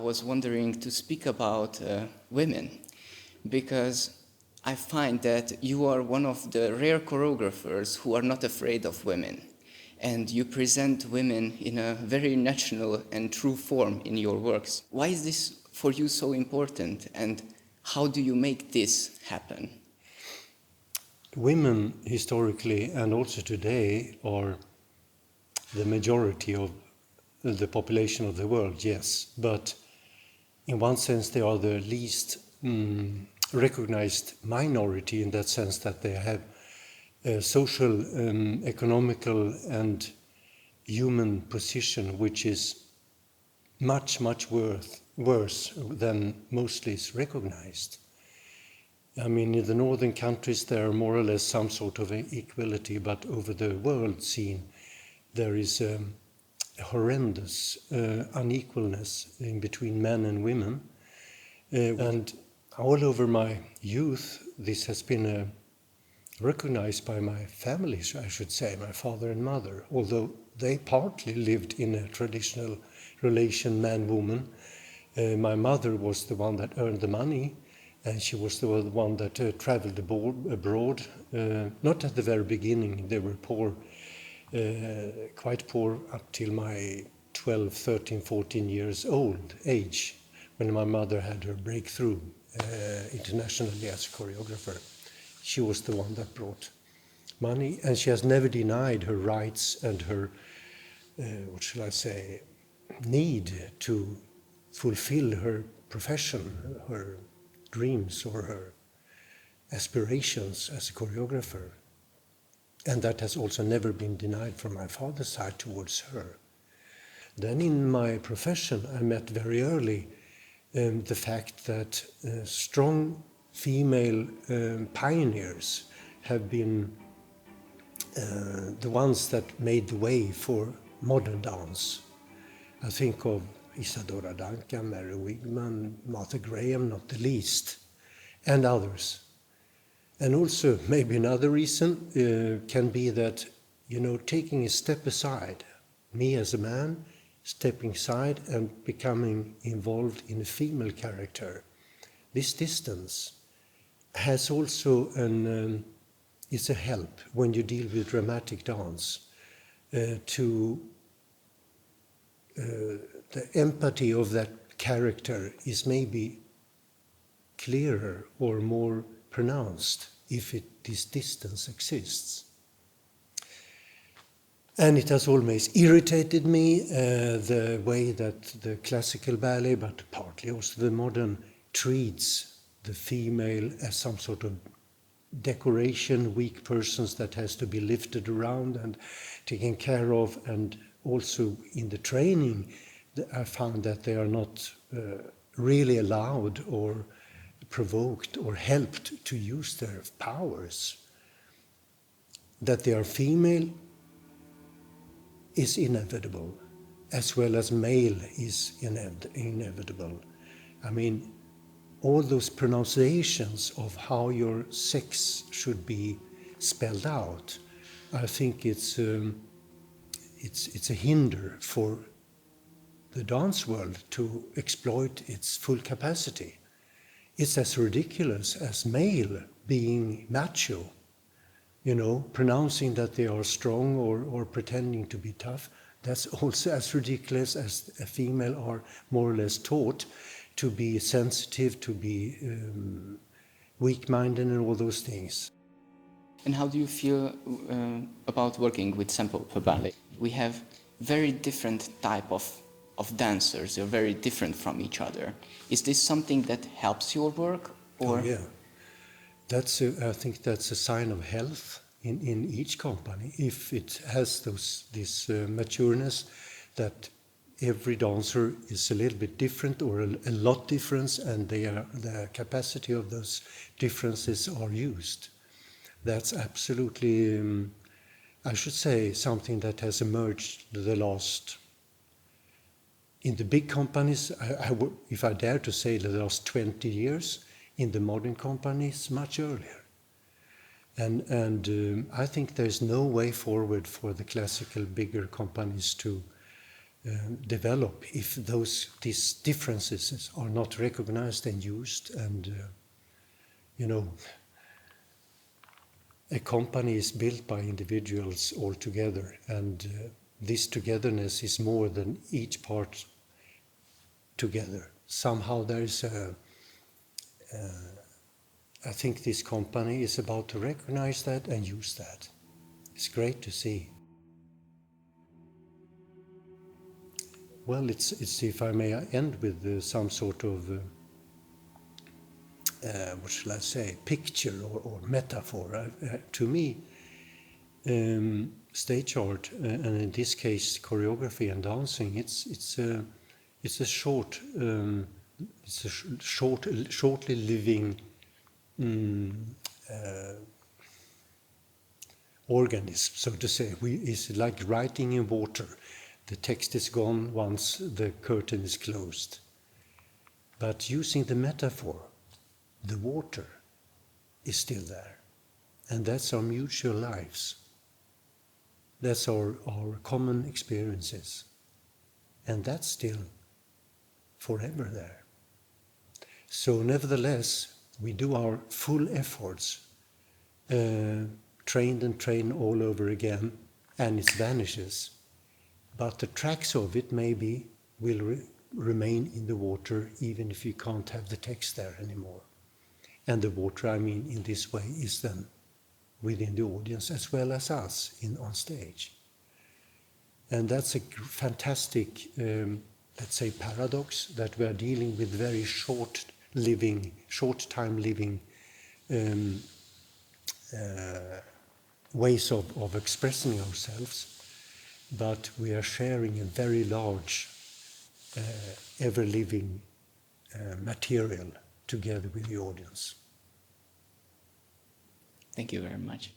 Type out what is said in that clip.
I was wondering to speak about women, because I find that you are one of the rare choreographers who are not afraid of women, and you present women in a very natural and true form in your works. Why is this for you so important, and how do you make this happen? Women, historically and also today, are the majority of the population of the world, yes. But in one sense, they are the least recognized minority, in that sense that they have a social, economical, and human position which is much worse than mostly is recognized. I mean, in the northern countries there are more or less some sort of equality, but over the world scene there is a horrendous unequalness in between men and women. And all over my youth this has been recognized by my families, I should say, my father and mother, although they partly lived in a traditional relation man-woman. My mother was the one that earned the money, and she was the one that traveled abroad. Not at the very beginning, they were poor, quite poor up till my 12, 13, 14 years old age, when my mother had her breakthrough internationally as a choreographer. She was the one that brought money, and she has never denied her rights and her, what shall I say, need to fulfill her profession, her dreams or her aspirations as a choreographer. And that has also never been denied from my father's side towards her. Then in my profession, I met very early the fact that strong female pioneers have been the ones that made the way for modern dance. I think of Isadora Duncan, Mary Wigman, Martha Graham, not the least, and others. And also maybe another reason can be that, taking a step aside, me as a man stepping aside and becoming involved in a female character, this distance has also it's a help when you deal with dramatic dance to the empathy of that character is maybe clearer or more pronounced if this distance exists. And it has always irritated me the way that the classical ballet, but partly also the modern, treats the female as some sort of decoration, weak persons that has to be lifted around and taken care of. And also in the training, I found that they are not really allowed or provoked or helped to use their powers. That they are female is inevitable, as well as male is inevitable. I mean, all those pronunciations of how your sex should be spelled out, I think it's a hinder for the dance world to exploit its full capacity. It's as ridiculous as male being macho, pronouncing that they are strong or pretending to be tough. That's also as ridiculous as a female are more or less taught to be sensitive, to be weak-minded and all those things. And how do you feel about working with Semperoper Ballet? We have very different type of dancers. They're very different from each other. Is this something that helps your work? Or? Oh, yeah. I think that's a sign of health in each company. If it has this matureness that every dancer is a little bit different or a lot different, and the capacity of those differences are used. That's absolutely, I should say, something that has emerged in the big companies, if I dare to say, the last 20 years. In the modern companies, much earlier. And I think there's no way forward for the classical bigger companies to develop if these differences are not recognized and used. And a company is built by individuals all together, and this togetherness is more than each part together. Somehow there is I think this company is about to recognize that and use that. It's great to see. Well, it's if I may end with some sort of what shall I say, picture or metaphor. To me, stage art, and in this case choreography and dancing, it's a shortly living organism, so to say. It's like writing in water. The text is gone once the curtain is closed. But using the metaphor, the water is still there. And that's our mutual lives. That's our common experiences. And that's still forever there. So nevertheless, we do our full efforts, trained and trained all over again, and it vanishes. But the tracks of it maybe will remain in the water, even if you can't have the text there anymore. And the water, I mean, in this way, is then within the audience as well as us on stage. And that's a fantastic, let's say, paradox, that we are dealing with very short time living ways of expressing ourselves, but we are sharing a very large, ever-living material together with the audience. Thank you very much.